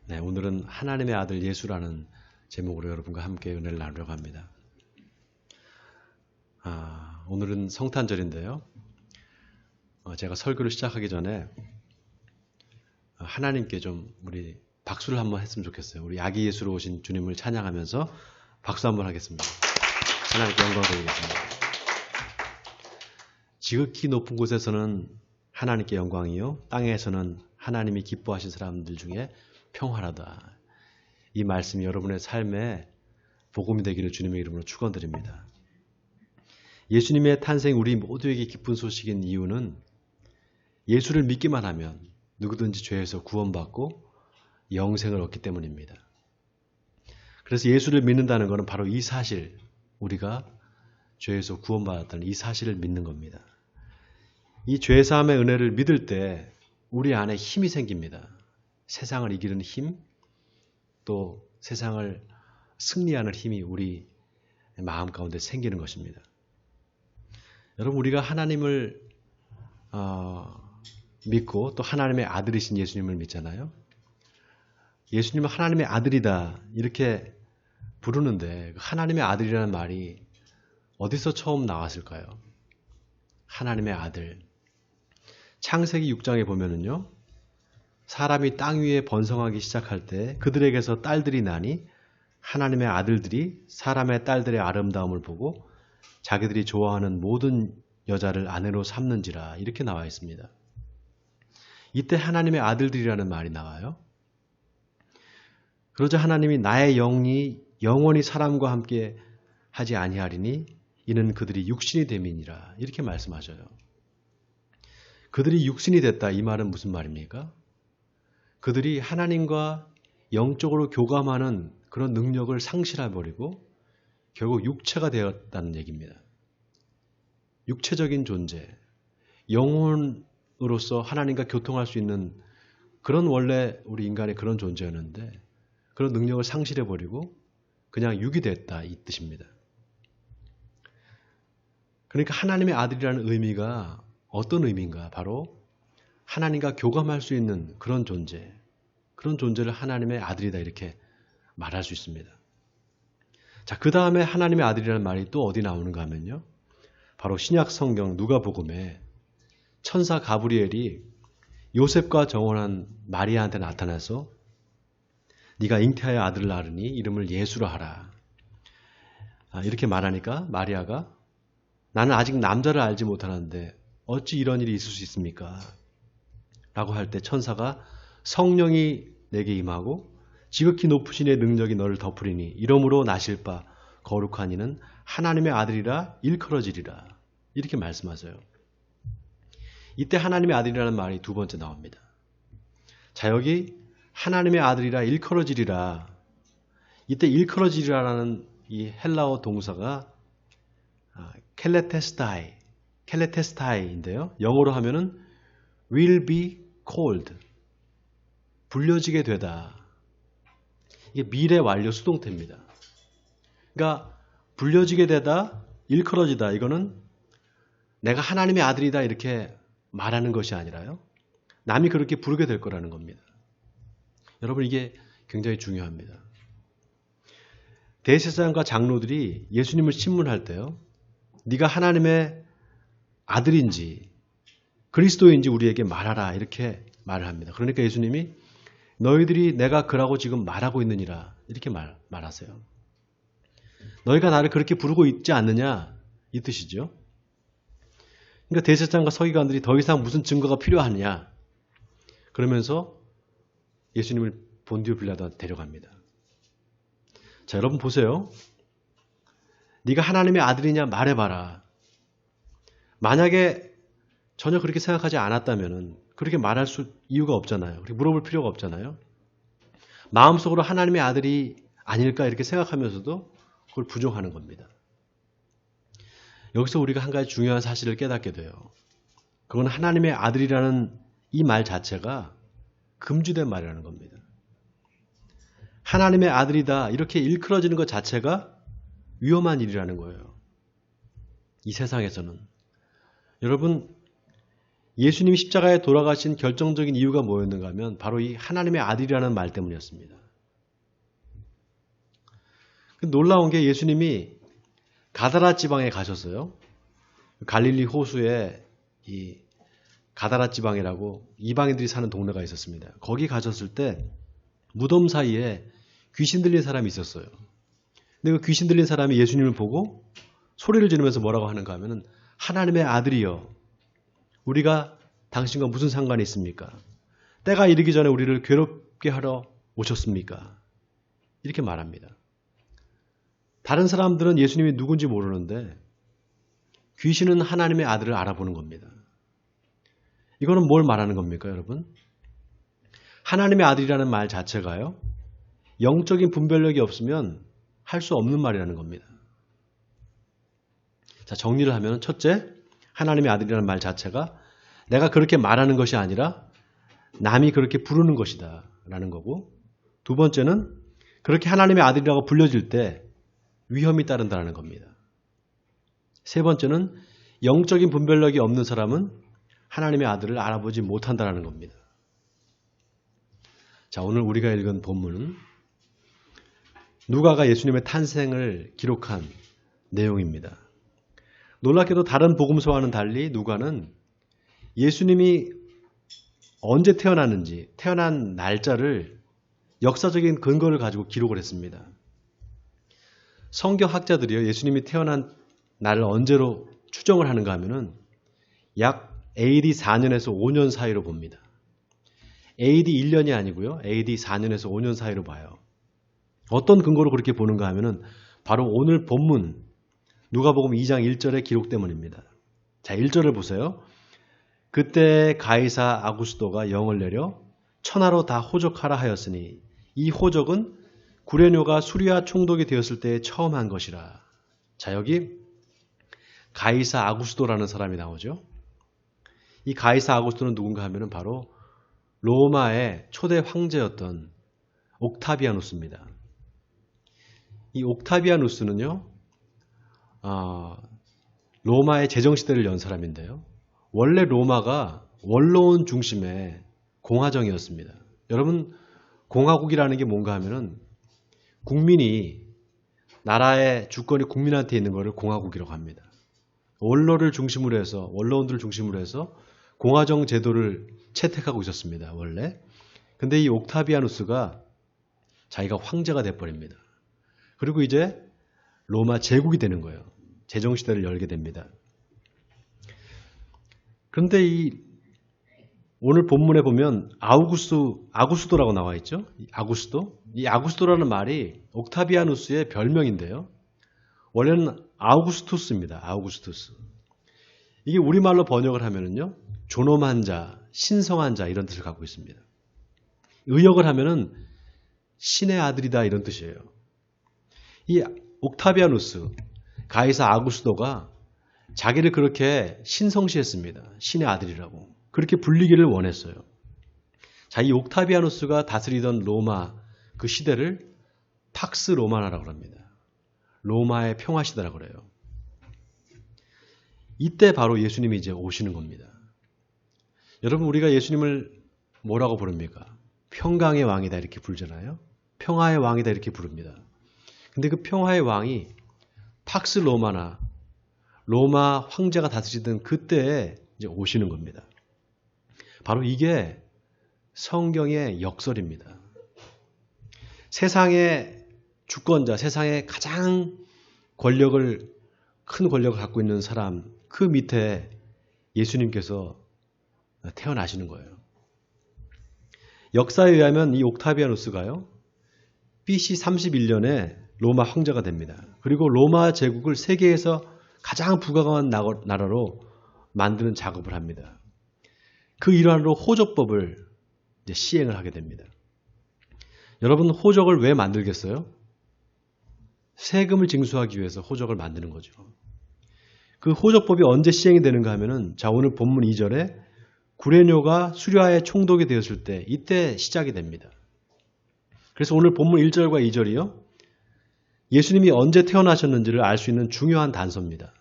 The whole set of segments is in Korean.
네, 오늘은 하나님의 아들 예수라는 제목으로 여러분과 함께 은혜를 나누려고 합니다. 오늘은 성탄절인데요. 제가 설교를 시작하기 전에 하나님께 좀 우리 박수를 한번 했으면 좋겠어요. 우리 아기 예수로 오신 주님을 찬양하면서 박수 한번 하겠습니다. 하나님께 영광 드리겠습니다. 지극히 높은 곳에서는 하나님께 영광이요, 땅에서는 하나님이 기뻐하신 사람들 중에 평화라다. 이 말씀이 여러분의 삶에 복음이 되기를 주님의 이름으로 축원드립니다. 예수님의 탄생 우리 모두에게 기쁜 소식인 이유는 예수를 믿기만 하면 누구든지 죄에서 구원받고 영생을 얻기 때문입니다. 그래서 예수를 믿는다는 것은 바로 이 사실, 우리가 죄에서 구원받았다는 이 사실을 믿는 겁니다. 이 죄사함의 은혜를 믿을 때 우리 안에 힘이 생깁니다. 세상을 이기는 힘, 또 세상을 승리하는 힘이 우리 마음 가운데 생기는 것입니다. 여러분, 우리가 하나님을 믿고 또 하나님의 아들이신 예수님을 믿잖아요. 예수님은 하나님의 아들이다 이렇게 부르는데 하나님의 아들이라는 말이 어디서 처음 나왔을까요? 하나님의 아들. 창세기 6장에 보면은요, 사람이 땅 위에 번성하기 시작할 때 그들에게서 딸들이 나니 하나님의 아들들이 사람의 딸들의 아름다움을 보고 자기들이 좋아하는 모든 여자를 아내로 삼는지라, 이렇게 나와 있습니다. 이때 하나님의 아들들이라는 말이 나와요. 그러자 하나님이 나의 영이 영원히 사람과 함께 하지 아니하리니 이는 그들이 육신이 됨이니라, 이렇게 말씀하셔요. 그들이 육신이 됐다, 이 말은 무슨 말입니까? 그들이 하나님과 영적으로 교감하는 그런 능력을 상실해버리고 결국 육체가 되었다는 얘기입니다. 육체적인 존재, 영혼으로서 하나님과 교통할 수 있는 그런 원래 우리 인간의 그런 존재였는데 그런 능력을 상실해버리고 그냥 육이 됐다, 이 뜻입니다. 그러니까 하나님의 아들이라는 의미가 어떤 의미인가? 바로 하나님과 교감할 수 있는 그런 존재, 그런 존재를 하나님의 아들이다 이렇게 말할 수 있습니다. 자, 그 다음에 하나님의 아들이라는 말이 또 어디 나오는가 하면요, 바로 신약 성경 누가복음에 천사 가브리엘이 요셉과 정혼한 마리아한테 나타나서 네가 잉태하여 아들을 낳으니 이름을 예수라 하라, 이렇게 말하니까 마리아가 나는 아직 남자를 알지 못하는데 어찌 이런 일이 있을 수 있습니까? 라고 할 때 천사가 성령이 내게 임하고 지극히 높으신 이의 능력이 너를 덮으리니 이러므로 나실 바 거룩한 이는 하나님의 아들이라 일컬어지리라, 이렇게 말씀하세요. 이때 하나님의 아들이라는 말이 두 번째 나옵니다. 자, 여기 하나님의 아들이라 일컬어지리라, 이때 일컬어지리라라는 이 헬라어 동사가 켈레테스타이인데요. 영어로 하면은 will be called, 불려지게 되다. 이게 미래 완료 수동태입니다. 그러니까 불려지게 되다, 일컬어지다, 이거는 내가 하나님의 아들이다 이렇게 말하는 것이 아니라요, 남이 그렇게 부르게 될 거라는 겁니다. 여러분, 이게 굉장히 중요합니다. 대제사장과 장로들이 예수님을 신문할 때요, 네가 하나님의 아들인지 그리스도인지 우리에게 말하라, 이렇게 말을 합니다. 그러니까 예수님이 너희들이 내가 그라고 지금 말하고 있느니라, 이렇게 말하세요. 너희가 나를 그렇게 부르고 있지 않느냐, 이 뜻이죠. 그러니까 대제사장과 서기관들이 더 이상 무슨 증거가 필요하느냐, 그러면서 예수님을 본디오 빌라도한테 데려갑니다. 자, 여러분 보세요. 네가 하나님의 아들이냐 말해봐라. 만약에 전혀 그렇게 생각하지 않았다면 그렇게 말할 이유가 없잖아요. 그렇게 물어볼 필요가 없잖아요. 마음속으로 하나님의 아들이 아닐까 이렇게 생각하면서도 그걸 부정하는 겁니다. 여기서 우리가 한 가지 중요한 사실을 깨닫게 돼요. 그건 하나님의 아들이라는 이 말 자체가 금주된 말이라는 겁니다. 하나님의 아들이다 이렇게 일컬어지는 것 자체가 위험한 일이라는 거예요. 이 세상에서는. 여러분, 예수님이 십자가에 돌아가신 결정적인 이유가 뭐였는가 하면 바로 이 하나님의 아들이라는 말 때문이었습니다. 놀라운 게 예수님이 가다라 지방에 가셨어요. 갈릴리 호수에 이 가다라 지방이라고 이방인들이 사는 동네가 있었습니다. 거기 가셨을 때 무덤 사이에 귀신 들린 사람이 있었어요. 근데 그 귀신 들린 사람이 예수님을 보고 소리를 지르면서 뭐라고 하는가 하면은 하나님의 아들이여, 우리가 당신과 무슨 상관이 있습니까? 때가 이르기 전에 우리를 괴롭게 하러 오셨습니까? 이렇게 말합니다. 다른 사람들은 예수님이 누군지 모르는데 귀신은 하나님의 아들을 알아보는 겁니다. 이거는 뭘 말하는 겁니까, 여러분? 하나님의 아들이라는 말 자체가요, 영적인 분별력이 없으면 할 수 없는 말이라는 겁니다. 자, 정리를 하면 첫째, 하나님의 아들이라는 말 자체가 내가 그렇게 말하는 것이 아니라 남이 그렇게 부르는 것이다 라는 거고, 두 번째는 그렇게 하나님의 아들이라고 불려질 때 위험이 따른다는 겁니다. 세 번째는 영적인 분별력이 없는 사람은 하나님의 아들을 알아보지 못한다는 겁니다. 자, 오늘 우리가 읽은 본문은 누가가 예수님의 탄생을 기록한 내용입니다. 놀랍게도 다른 복음서와는 달리 누가는 예수님이 언제 태어났는지, 태어난 날짜를 역사적인 근거를 가지고 기록을 했습니다. 성경학자들이요, 예수님이 태어난 날을 언제로 추정을 하는가 하면은 약 AD 4년에서 5년 사이로 봅니다. AD 1년이 아니고요, AD 4년에서 5년 사이로 봐요. 어떤 근거로 그렇게 보는가 하면은 바로 오늘 본문 누가복음 2장 1절의 기록 때문입니다. 자, 1절을 보세요. 그때 가이사 아구스도가 영을 내려 천하로 다 호적하라 하였으니 이 호적은 구레뇨가 수리아 총독이 되었을 때 처음 한 것이라. 자, 여기 가이사 아구스도라는 사람이 나오죠. 이 가이사 아구스도는 누군가 하면은 바로 로마의 초대 황제였던 옥타비아누스입니다. 이 옥타비아누스는요, 로마의 제정시대를 연 사람인데요. 원래 로마가 원로원 중심의 공화정이었습니다. 여러분, 공화국이라는 게 뭔가 하면은 국민이, 나라의 주권이 국민한테 있는 것을 공화국이라고 합니다. 원로를 중심으로 해서, 원로원들을 중심으로 해서 공화정 제도를 채택하고 있었습니다, 원래. 근데 이 옥타비아누스가 자기가 황제가 돼버립니다. 그리고 이제 로마 제국이 되는 거예요. 제정시대를 열게 됩니다. 그런데 오늘 본문에 보면 아구스도라고 나와 있죠. 아구스도. 이 아구스도라는 말이 옥타비아누스의 별명인데요. 원래는 아우구스투스입니다. 아우구스투스. 이게 우리말로 번역을 하면은요, 존엄한 자, 신성한 자 이런 뜻을 갖고 있습니다. 의역을 하면은 신의 아들이다 이런 뜻이에요. 이 옥타비아누스, 가이사 아구스도가 자기를 그렇게 신성시했습니다. 신의 아들이라고. 그렇게 불리기를 원했어요. 자, 이 옥타비아누스가 다스리던 로마 그 시대를 팍스 로마나라고 합니다. 로마의 평화시대라고 그래요. 이때 바로 예수님이 이제 오시는 겁니다. 여러분, 우리가 예수님을 뭐라고 부릅니까? 평강의 왕이다 이렇게 부르잖아요. 평화의 왕이다 이렇게 부릅니다. 근데 그 평화의 왕이 팍스 로마나 로마 황제가 다스리던 그때에 이제 오시는 겁니다. 바로 이게 성경의 역설입니다. 세상의 주권자, 세상의 가장 큰 권력을 갖고 있는 사람, 그 밑에 예수님께서 태어나시는 거예요. 역사에 의하면 이 옥타비아누스가요, BC 31년에 로마 황제가 됩니다. 그리고 로마 제국을 세계에서 가장 부강한 나라로 만드는 작업을 합니다. 그 일환으로 호적법을 이제 시행을 하게 됩니다. 여러분, 호적을 왜 만들겠어요? 세금을 징수하기 위해서 호적을 만드는 거죠. 그 호적법이 언제 시행이 되는가 하면은, 자, 오늘 본문 2절에 구레뇨가 수리아의 총독이 되었을 때, 이때 시작이 됩니다. 그래서 오늘 본문 1절과 2절이요, 예수님이 언제 태어나셨는지를 알 수 있는 중요한 단서입니다.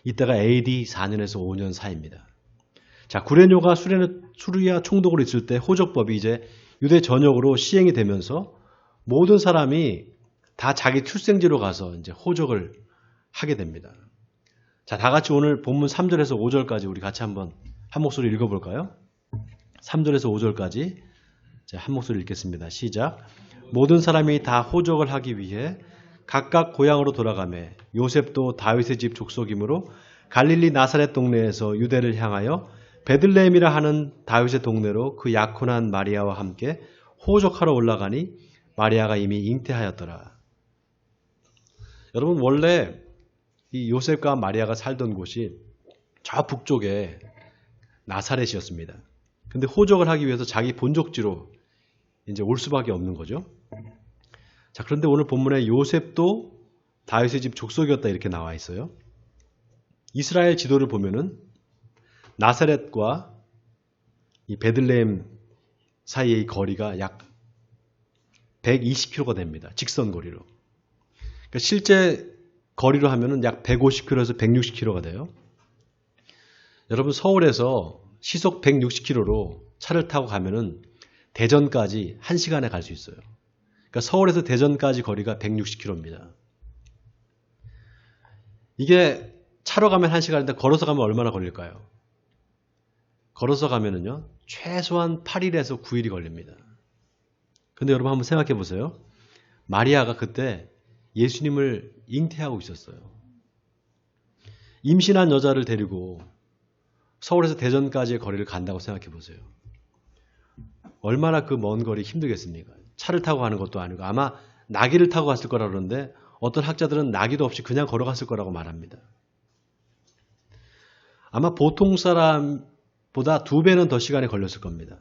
이때가 AD 4년에서 5년 사이입니다. 자, 구레뇨가 수리아 총독으로 있을 때 호적법이 이제 유대 전역으로 시행이 되면서 모든 사람이 다 자기 출생지로 가서 이제 호적을 하게 됩니다. 자, 다 같이 오늘 본문 3절에서 5절까지 우리 같이 한번 한 목소리 읽어볼까요? 3절에서 5절까지 한 목소리 읽겠습니다. 시작. 모든 사람이 다 호적을 하기 위해 각각 고향으로 돌아가매 요셉도 다윗의 집 족속이므로 갈릴리 나사렛 동네에서 유대를 향하여 베들레헴이라 하는 다윗의 동네로 그 약혼한 마리아와 함께 호적하러 올라가니 마리아가 이미 잉태하였더라. 여러분, 원래 이 요셉과 마리아가 살던 곳이 저 북쪽에 나사렛이었습니다. 근데 호적을 하기 위해서 자기 본족지로 이제 올 수밖에 없는 거죠. 자, 그런데 오늘 본문에 요셉도 다윗의 집 족속이었다 이렇게 나와 있어요. 이스라엘 지도를 보면은 나사렛과 이 베들레헴 사이의 거리가 약 120km가 됩니다. 직선 거리로. 그러니까 실제 거리로 하면은 약 150km에서 160km가 돼요. 여러분, 서울에서 시속 160km로 차를 타고 가면은 대전까지 1시간에 갈 수 있어요. 그러니까 서울에서 대전까지 거리가 160km입니다. 이게 차로 가면 1시간인데 걸어서 가면 얼마나 걸릴까요? 걸어서 가면은요, 최소한 8일에서 9일이 걸립니다. 근데 여러분 한번 생각해 보세요. 마리아가 그때 예수님을 잉태하고 있었어요. 임신한 여자를 데리고 서울에서 대전까지의 거리를 간다고 생각해 보세요. 얼마나 그 먼 거리 힘들겠습니까? 차를 타고 가는 것도 아니고 아마 나귀를 타고 갔을 거라 그러는데 어떤 학자들은 나귀도 없이 그냥 걸어갔을 거라고 말합니다. 아마 보통 사람보다 2배는 더 시간이 걸렸을 겁니다.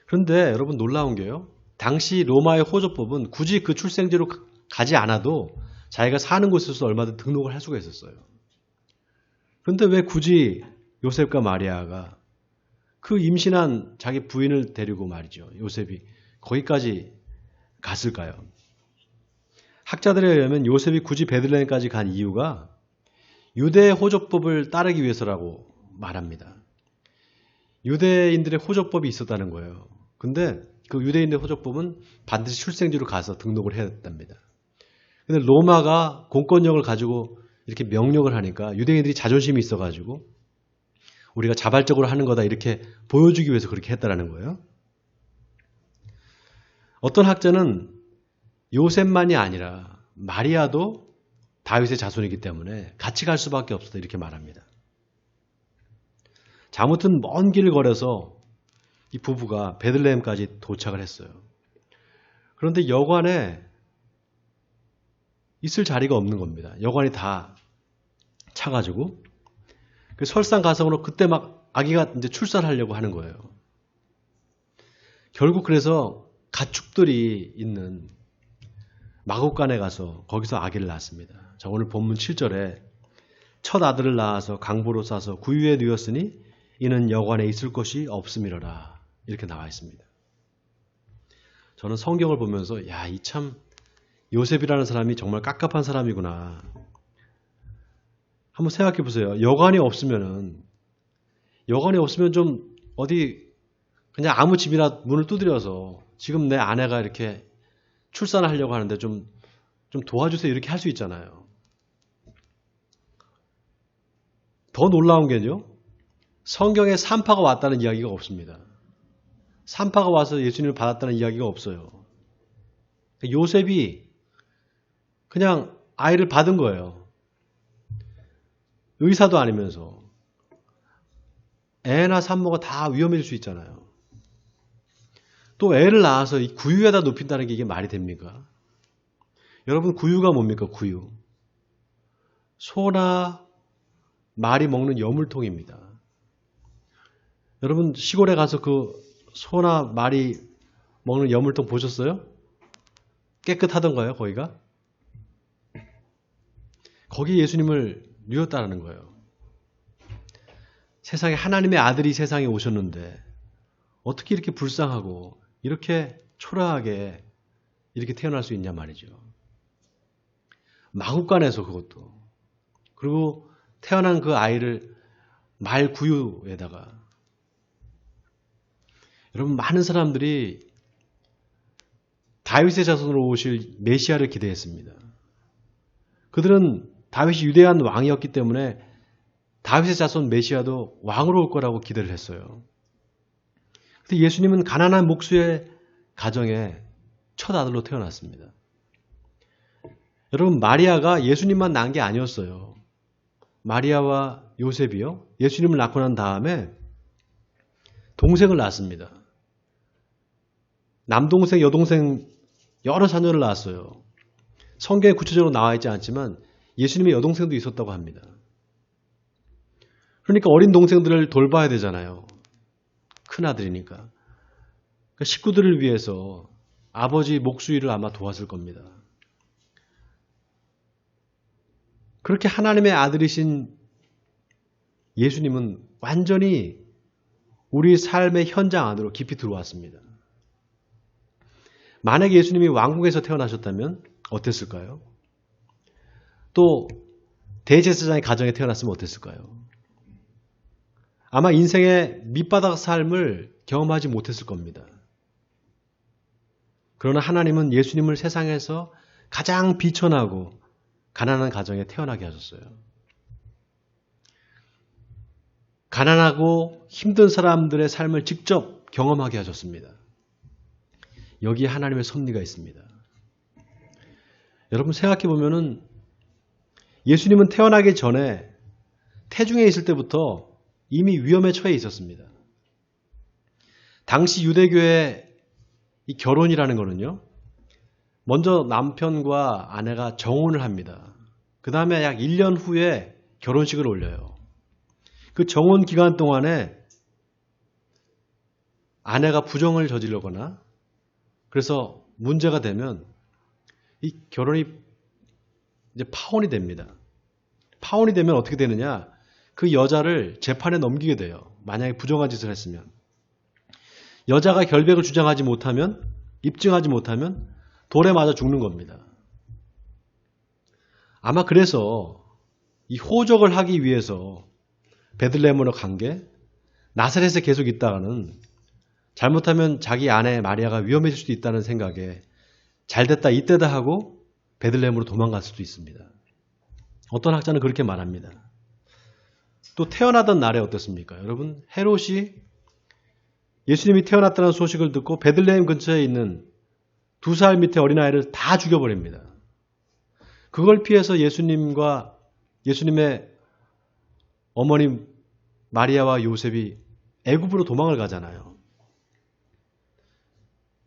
그런데 여러분 놀라운 게요. 당시 로마의 호적법은 굳이 그 출생지로 가지 않아도 자기가 사는 곳에서 얼마든 등록을 할 수가 있었어요. 그런데 왜 굳이 요셉과 마리아가 그 임신한 자기 부인을 데리고 말이죠. 요셉이 거기까지 갔을까요? 학자들에 의하면 요셉이 굳이 베들레헴까지 간 이유가 유대의 호적법을 따르기 위해서라고 말합니다. 유대인들의 호적법이 있었다는 거예요. 근데 그 유대인의 호적법은 반드시 출생지로 가서 등록을 해야 된답니다. 근데 로마가 공권력을 가지고 이렇게 명령을 하니까 유대인들이 자존심이 있어가지고 우리가 자발적으로 하는 거다 이렇게 보여주기 위해서 그렇게 했다라는 거예요. 어떤 학자는 요셉만이 아니라 마리아도 다윗의 자손이기 때문에 같이 갈 수밖에 없었다 이렇게 말합니다. 자, 아무튼 먼 길을 걸어서 이 부부가 베들레헴까지 도착을 했어요. 그런데 여관에 있을 자리가 없는 겁니다. 여관이 다 차가지고 그 설상가상으로 그때 막 아기가 이제 출산하려고 하는 거예요. 결국 그래서 가축들이 있는 마곡간에 가서 거기서 아기를 낳았습니다. 자, 오늘 본문 7절에 첫 아들을 낳아서 강보로 싸서 구유에 누였으니 이는 여관에 있을 곳이 없음이로라 이렇게 나와 있습니다. 저는 성경을 보면서 야, 이 참 요셉이라는 사람이 정말 깝깝한 사람이구나. 한번 생각해 보세요. 여관이 없으면 좀 어디 그냥 아무 집이나 문을 두드려서 지금 내 아내가 이렇게 출산을 하려고 하는데 좀 도와주세요 이렇게 할 수 있잖아요. 더 놀라운 게요. 성경에 산파가 왔다는 이야기가 없습니다. 산파가 와서 예수님을 받았다는 이야기가 없어요. 요셉이 그냥 아이를 받은 거예요. 의사도 아니면서. 애나 산모가 다 위험해질 수 있잖아요. 또 애를 낳아서 이 구유에다 눕힌다는 게 이게 말이 됩니까? 여러분, 구유가 뭡니까? 구유. 소나 말이 먹는 여물통입니다. 여러분, 시골에 가서 그 소나 말이 먹는 여물통 보셨어요? 깨끗하던가요, 거기가? 거기에 예수님을 누였다는 거예요. 세상에 하나님의 아들이 세상에 오셨는데 어떻게 이렇게 불쌍하고 이렇게 초라하게 이렇게 태어날 수 있냐 말이죠. 마국간에서 그것도. 그리고 태어난 그 아이를 말구유에다가. 여러분, 많은 사람들이 다윗의 자손으로 오실 메시아를 기대했습니다. 그들은 다윗이 유대한 왕이었기 때문에 다윗의 자손 메시아도 왕으로 올 거라고 기대를 했어요. 근데 예수님은 가난한 목수의 가정에 첫 아들로 태어났습니다. 여러분, 마리아가 예수님만 낳은 게 아니었어요. 마리아와 요셉이요, 예수님을 낳고 난 다음에 동생을 낳았습니다. 남동생, 여동생 여러 자녀를 낳았어요. 성경에 구체적으로 나와 있지 않지만 예수님의 여동생도 있었다고 합니다. 그러니까 어린 동생들을 돌봐야 되잖아요. 큰아들이니까. 그러니까 식구들을 위해서 아버지 목수 일을 아마 도왔을 겁니다. 그렇게 하나님의 아들이신 예수님은 완전히 우리 삶의 현장 안으로 깊이 들어왔습니다. 만약에 예수님이 왕궁에서 태어나셨다면 어땠을까요? 또 대제사장의 가정에 태어났으면 어땠을까요? 아마 인생의 밑바닥 삶을 경험하지 못했을 겁니다. 그러나 하나님은 예수님을 세상에서 가장 비천하고 가난한 가정에 태어나게 하셨어요. 가난하고 힘든 사람들의 삶을 직접 경험하게 하셨습니다. 여기에 하나님의 섭리가 있습니다. 여러분, 생각해 보면은 예수님은 태어나기 전에 태중에 있을 때부터 이미 위험에 처해 있었습니다. 당시 유대교의 이 결혼이라는 거는요, 먼저 남편과 아내가 정혼을 합니다. 그 다음에 약 1년 후에 결혼식을 올려요. 그 정혼 기간 동안에 아내가 부정을 저지르거나 그래서 문제가 되면 이 결혼이 이제 파혼이 됩니다. 파혼이 되면 어떻게 되느냐? 그 여자를 재판에 넘기게 돼요. 만약에 부정한 짓을 했으면. 여자가 결백을 주장하지 못하면, 입증하지 못하면 돌에 맞아 죽는 겁니다. 아마 그래서 이 호적을 하기 위해서 베들레헴으로 간 게 나사렛에 계속 있다가는 잘못하면 자기 아내 마리아가 위험해질 수도 있다는 생각에 잘됐다 이때다 하고 베들레헴으로 도망갈 수도 있습니다. 어떤 학자는 그렇게 말합니다. 또 태어나던 날에 어떻습니까? 여러분, 헤롯이 예수님이 태어났다는 소식을 듣고 베들레헴 근처에 있는 2살 밑에 어린아이를 다 죽여버립니다. 그걸 피해서 예수님과 예수님의 어머니 마리아와 요셉이 애굽으로 도망을 가잖아요.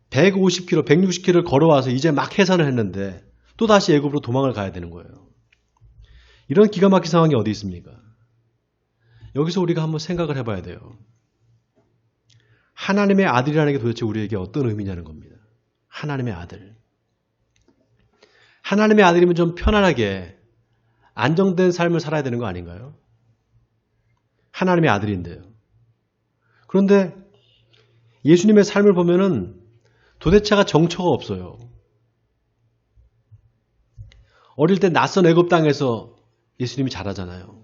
150km, 160km를 걸어와서 이제 막 해산을 했는데 또다시 애굽으로 도망을 가야 되는 거예요. 이런 기가 막힌 상황이 어디 있습니까? 여기서 우리가 한번 생각을 해봐야 돼요. 하나님의 아들이라는 게 도대체 우리에게 어떤 의미냐는 겁니다. 하나님의 아들. 하나님의 아들이면 좀 편안하게 안정된 삶을 살아야 되는 거 아닌가요? 하나님의 아들인데요. 그런데 예수님의 삶을 보면은 도대체가 정처가 없어요. 어릴 때 낯선 애굽 땅에서 예수님이 자라잖아요.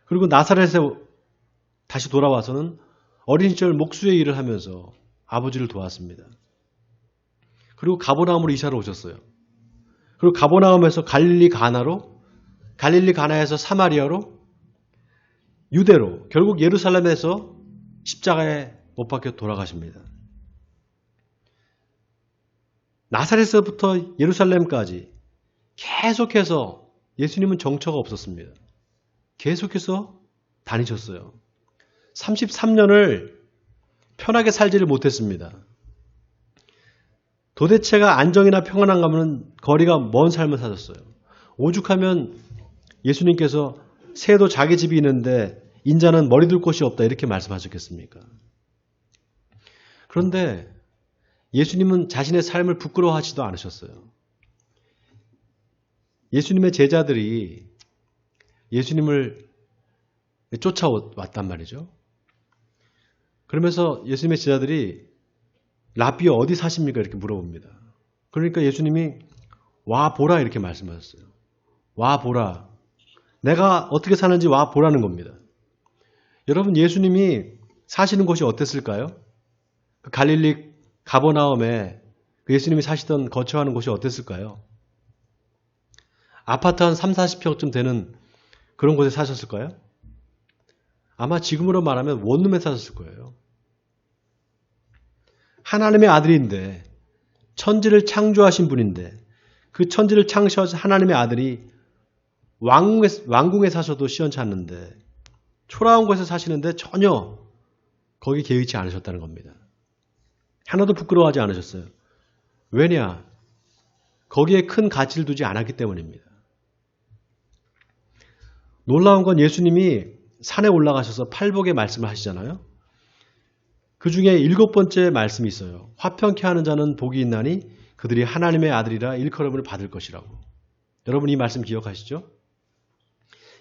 그리고 나사렛에 다시 돌아와서는 어린 시절 목수의 일을 하면서 아버지를 도왔습니다. 그리고 가버나움으로 이사를 오셨어요. 그리고 가버나움에서 갈릴리 가나로, 갈릴리 가나에서 사마리아로, 유대로, 결국 예루살렘에서 십자가에 못 박혀 돌아가십니다. 나사렛에서부터 예루살렘까지 계속해서 예수님은 정처가 없었습니다. 계속해서 다니셨어요. 33년을 편하게 살지를 못했습니다. 도대체가 안정이나 평안한가면 거리가 먼 삶을 사셨어요. 오죽하면 예수님께서 새도 자기 집이 있는데 인자는 머리 둘 곳이 없다 이렇게 말씀하셨겠습니까? 그런데 예수님은 자신의 삶을 부끄러워하지도 않으셨어요. 예수님의 제자들이 예수님을 쫓아왔단 말이죠. 그러면서 예수님의 제자들이 라삐 어디 사십니까? 이렇게 물어봅니다. 그러니까 예수님이 와 보라 이렇게 말씀하셨어요. 와 보라. 내가 어떻게 사는지 와 보라는 겁니다. 여러분, 예수님이 사시는 곳이 어땠을까요? 그 갈릴리 가버나움에 그 예수님이 사시던 거처하는 곳이 어땠을까요? 아파트 한 3, 40평쯤 되는 그런 곳에 사셨을까요? 아마 지금으로 말하면 원룸에 사셨을 거예요. 하나님의 아들인데, 천지를 창조하신 분인데, 그 천지를 창조하신 하나님의 아들이 왕궁에 사셔도 시원치 않는데, 초라한 곳에 사시는데 전혀 거기 개의치 않으셨다는 겁니다. 하나도 부끄러워하지 않으셨어요. 왜냐? 거기에 큰 가치를 두지 않았기 때문입니다. 놀라운 건 예수님이 산에 올라가셔서 팔복의 말씀을 하시잖아요. 그 중에 7번째 말씀이 있어요. 화평케 하는 자는 복이 있나니 그들이 하나님의 아들이라 일컬음을 받을 것이라고. 여러분, 이 말씀 기억하시죠?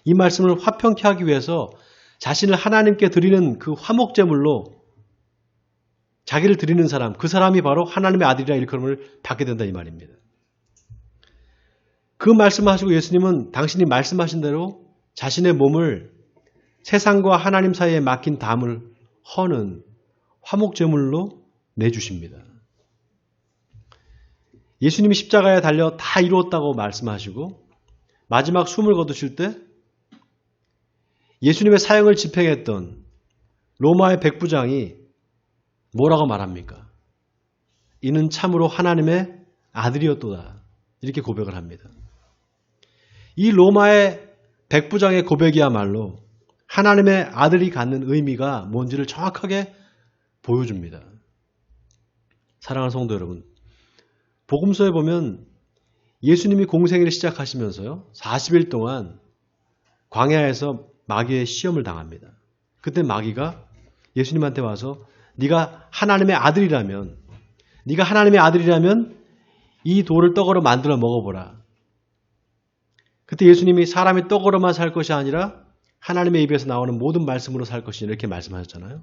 이 말씀을 화평케 하기 위해서 자신을 하나님께 드리는 그 화목제물로 자기를 드리는 사람, 그 사람이 바로 하나님의 아들이라 일컬음을 받게 된다, 이 말입니다. 그 말씀하시고 예수님은 당신이 말씀하신 대로 자신의 몸을 세상과 하나님 사이에 막힌 담을 허는 화목제물로 내주십니다. 예수님이 십자가에 달려 다 이루었다고 말씀하시고 마지막 숨을 거두실 때 예수님의 사형을 집행했던 로마의 백부장이 뭐라고 말합니까? 이는 참으로 하나님의 아들이었도다. 이렇게 고백을 합니다. 이 로마의 백부장의 고백이야말로 하나님의 아들이 갖는 의미가 뭔지를 정확하게 보여줍니다. 사랑하는 성도 여러분, 복음서에 보면 예수님이 공생애를 시작하시면서요, 40일 동안 광야에서 마귀의 시험을 당합니다. 그때 마귀가 예수님한테 와서 네가 하나님의 아들이라면 이 돌을 떡으로 만들어 먹어보라. 그때 예수님이 사람이 떡으로만 살 것이 아니라 하나님의 입에서 나오는 모든 말씀으로 살 것이니 이렇게 말씀하셨잖아요.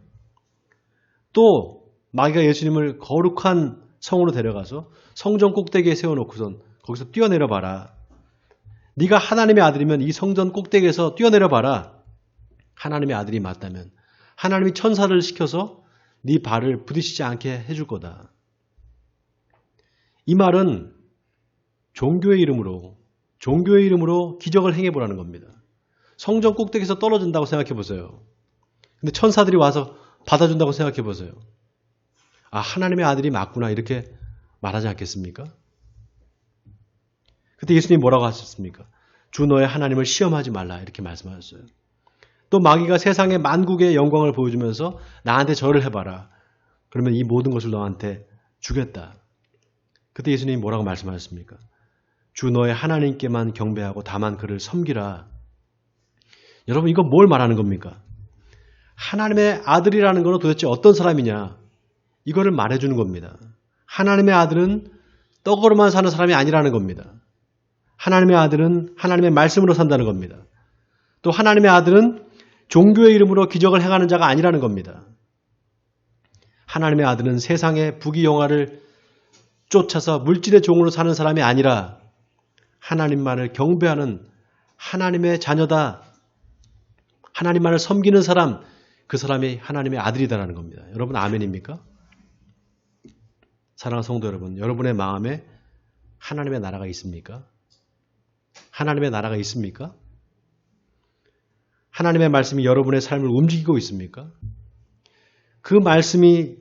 또 마귀가 예수님을 거룩한 성으로 데려가서 성전 꼭대기에 세워놓고선 거기서 뛰어내려 봐라. 네가 하나님의 아들이면 이 성전 꼭대기에서 뛰어내려 봐라. 하나님의 아들이 맞다면 하나님이 천사를 시켜서 네 발을 부딪히지 않게 해줄 거다. 이 말은 종교의 이름으로 기적을 행해보라는 겁니다. 성전 꼭대기에서 떨어진다고 생각해 보세요. 근데 천사들이 와서 받아준다고 생각해 보세요. 아, 하나님의 아들이 맞구나 이렇게 말하지 않겠습니까? 그때 예수님이 뭐라고 하셨습니까? 주 너의 하나님을 시험하지 말라 이렇게 말씀하셨어요. 또 마귀가 세상의 만국의 영광을 보여주면서 나한테 절을 해봐라. 그러면 이 모든 것을 너한테 주겠다. 그때 예수님이 뭐라고 말씀하셨습니까? 주 너의 하나님께만 경배하고 다만 그를 섬기라. 여러분, 이거 뭘 말하는 겁니까? 하나님의 아들이라는 것은 도대체 어떤 사람이냐? 이거를 말해주는 겁니다. 하나님의 아들은 떡으로만 사는 사람이 아니라는 겁니다. 하나님의 아들은 하나님의 말씀으로 산다는 겁니다. 또 하나님의 아들은 종교의 이름으로 기적을 행하는 자가 아니라는 겁니다. 하나님의 아들은 세상의 부귀영화를 쫓아서 물질의 종으로 사는 사람이 아니라 하나님만을 경배하는 하나님의 자녀다. 하나님만을 섬기는 사람, 그 사람이 하나님의 아들이다라는 겁니다. 여러분, 아멘입니까? 사랑하는 성도 여러분, 여러분의 마음에 하나님의 나라가 있습니까? 하나님의 나라가 있습니까? 하나님의 말씀이 여러분의 삶을 움직이고 있습니까? 그 말씀이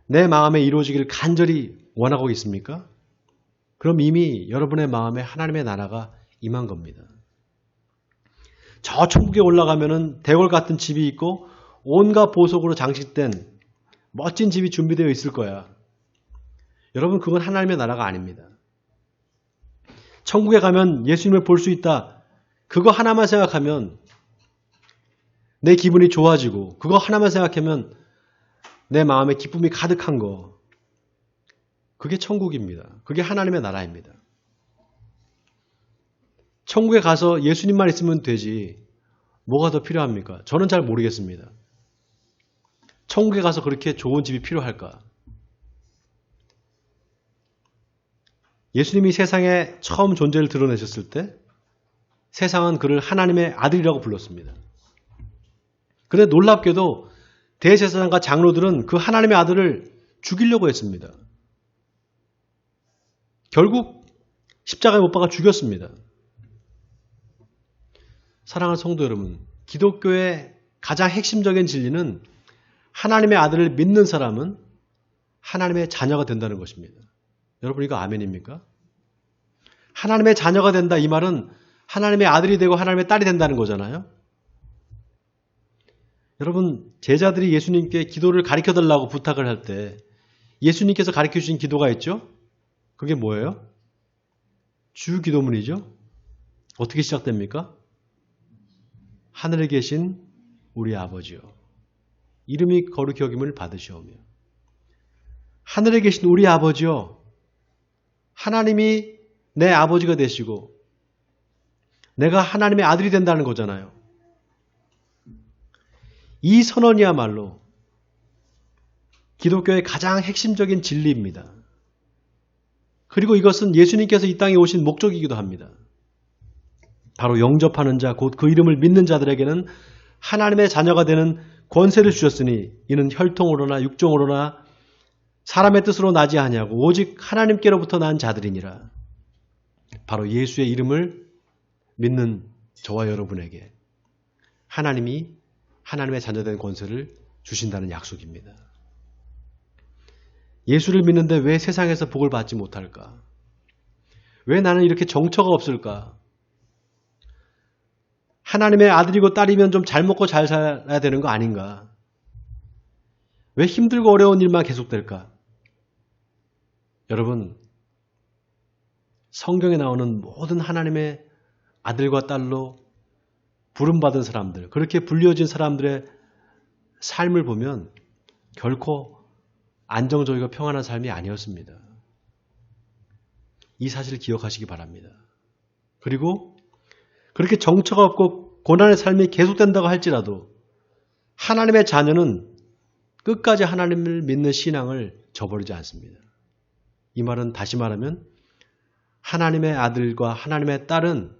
내 마음에 이루어지기를 간절히 원하고 있습니까? 그럼 이미 여러분의 마음에 하나님의 나라가 임한 겁니다. 저 천국에 올라가면은 대궐 같은 집이 있고 온갖 보석으로 장식된 멋진 집이 준비되어 있을 거야. 여러분, 그건 하나님의 나라가 아닙니다. 천국에 가면 예수님을 볼 수 있다. 그거 하나만 생각하면 내 기분이 좋아지고, 그거 하나만 생각하면 내 마음에 기쁨이 가득한 거, 그게 천국입니다. 그게 하나님의 나라입니다. 천국에 가서 예수님만 있으면 되지 뭐가 더 필요합니까? 저는 잘 모르겠습니다. 천국에 가서 그렇게 좋은 집이 필요할까? 예수님이 세상에 처음 존재를 드러내셨을 때 세상은 그를 하나님의 아들이라고 불렀습니다. 그런데 놀랍게도 대제사장과 장로들은 그 하나님의 아들을 죽이려고 했습니다. 결국 십자가에 못 박아 죽였습니다. 사랑하는 성도 여러분, 기독교의 가장 핵심적인 진리는 하나님의 아들을 믿는 사람은 하나님의 자녀가 된다는 것입니다. 여러분 이거 아멘입니까? 하나님의 자녀가 된다 이 말은 하나님의 아들이 되고 하나님의 딸이 된다는 거잖아요. 여러분 제자들이 예수님께 기도를 가르쳐달라고 부탁을 할 때 예수님께서 가르쳐 주신 기도가 있죠? 그게 뭐예요? 주 기도문이죠? 어떻게 시작됩니까? 하늘에 계신 우리 아버지요. 이름이 거룩히 여김을 받으시오며. 하늘에 계신 우리 아버지요. 하나님이 내 아버지가 되시고 내가 하나님의 아들이 된다는 거잖아요. 이 선언이야말로 기독교의 가장 핵심적인 진리입니다. 그리고 이것은 예수님께서 이 땅에 오신 목적이기도 합니다. 바로 영접하는 자, 곧 그 이름을 믿는 자들에게는 하나님의 자녀가 되는 권세를 주셨으니 이는 혈통으로나 육종으로나 사람의 뜻으로 나지 아니하고 오직 하나님께로부터 난 자들이니라. 바로 예수의 이름을 믿는 저와 여러분에게 하나님이 하나님의 자녀된 권세를 주신다는 약속입니다. 예수를 믿는데 왜 세상에서 복을 받지 못할까? 왜 나는 이렇게 정처가 없을까? 하나님의 아들이고 딸이면 좀 잘 먹고 잘 살아야 되는 거 아닌가? 왜 힘들고 어려운 일만 계속될까? 여러분, 성경에 나오는 모든 하나님의 아들과 딸로 부름받은 사람들, 그렇게 불려진 사람들의 삶을 보면 결코 안정적이고 평안한 삶이 아니었습니다. 이 사실을 기억하시기 바랍니다. 그리고 그렇게 정처가 없고 고난의 삶이 계속된다고 할지라도 하나님의 자녀는 끝까지 하나님을 믿는 신앙을 저버리지 않습니다. 이 말은 다시 말하면 하나님의 아들과 하나님의 딸은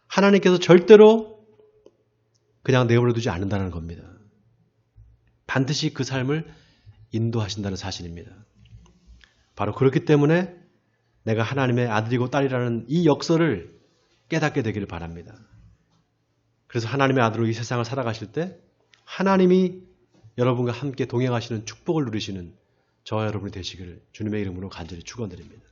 하나님께서 절대로 그냥 내버려 두지 않는다는 겁니다. 반드시 그 삶을 인도하신다는 사실입니다. 바로 그렇기 때문에 내가 하나님의 아들이고 딸이라는 이 역설을 깨닫게 되기를 바랍니다. 그래서 하나님의 아들로 이 세상을 살아가실 때 하나님이 여러분과 함께 동행하시는 축복을 누리시는 저와 여러분이 되시기를 주님의 이름으로 간절히 축원드립니다.